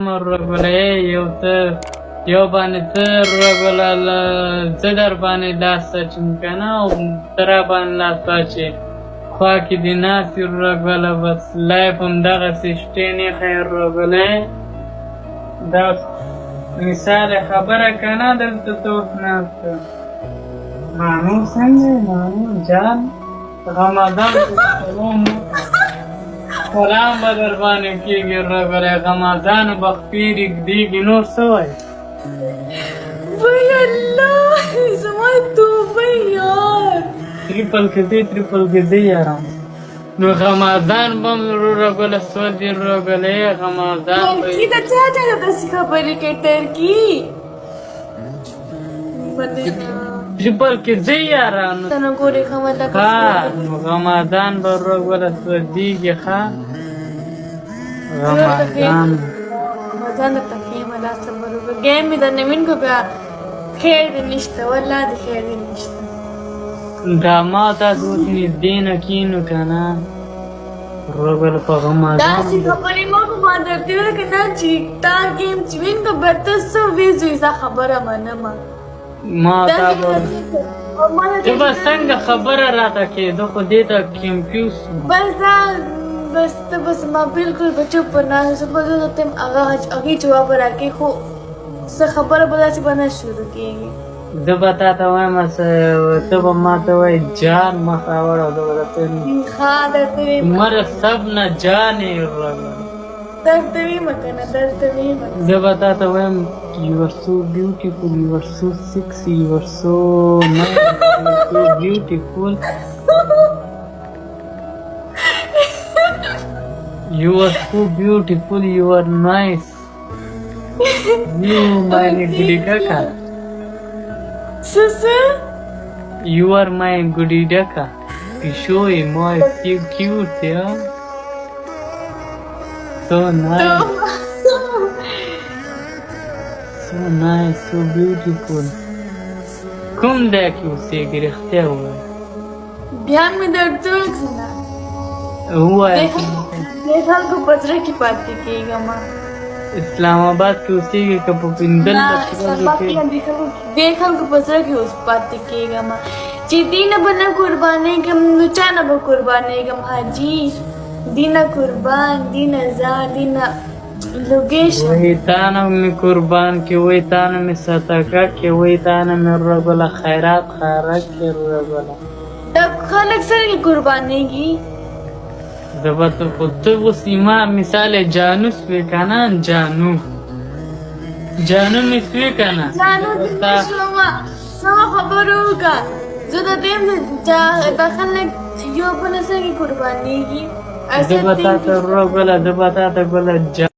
Rogole eu bani rogole zedar bani lasa chimkana tara bani lasa che khaki dinasi rogole bas life daga sistene khair rogole da misal khabara kana dalta tofna manu sange manu jan ramadan سلام بدر باندې کېږي رغله رمضان بخپيري دیږي نو سوای وای الله زما توبه یار ټریپل کې دی یارم نو رمضان بم رغله سودي رغله رمضان کی دا چا د خبرې کې تر کی ټریپل کې دی یارم تنه ګوري خمدا نو رمضان به رغله سوديږي ښا رمضان ته کې ملا صبر وګیم د نوین کو بیا خیر نشته والله د خیر نشته دا ما ته دوی دین کینو کنه رغله په رمضان دا څه خبرې مو په باندې تیر کنه چې تا گیم چوین کو برته سو ویزو ځا خبره منم ما تا ته بس څنګه خبره راته کې دوه خو دې ته کمپیوس بس ما بالکل بچو پر نه سپوږ ته هغه جواب راکې خو څه خبره به داسې باندې شروع کېږي زه به تا ته وایم ته به ما ته وایي جان مخ راوړه او زه به درته ښه درته مر سب نه جانې درته ویمه که نه درته ویمه زه به تا ته وایم you are so beautiful you are so sexy you are so nice you are so beautiful you are so beautiful you are nice you my goody daka Sasa you are my goody daka you show him more so cute yeah so nice so nice so beautiful کوم دا کې اوسېږي رښتیا ووایه بیا مې درته وکړه ووایه د خلکو په زړه کې پاتې کېږم اسلام آباد کې اوسېږي که په پنځل د خلکو په زړه کې اوس پاتې کېږم چې دینه به نه قربانېږم نو چا نه به قربانېږم حاجي دینه قربان دینه زار دینه لوګیشن وای تانه مې قربان کې وای تانه مې صدقه کې وای تانه مې رغله خیرات خیرات کې رغله دا خلک سره قربانېږي زه به ته خو ته اوس ما مثال جانو سوې که نه جانو مې سوې که نه جانو دې نه شومه سمه خبره وکړه زه د دې دا خلک یو بل سره قربانېږي زه به تا ته رغله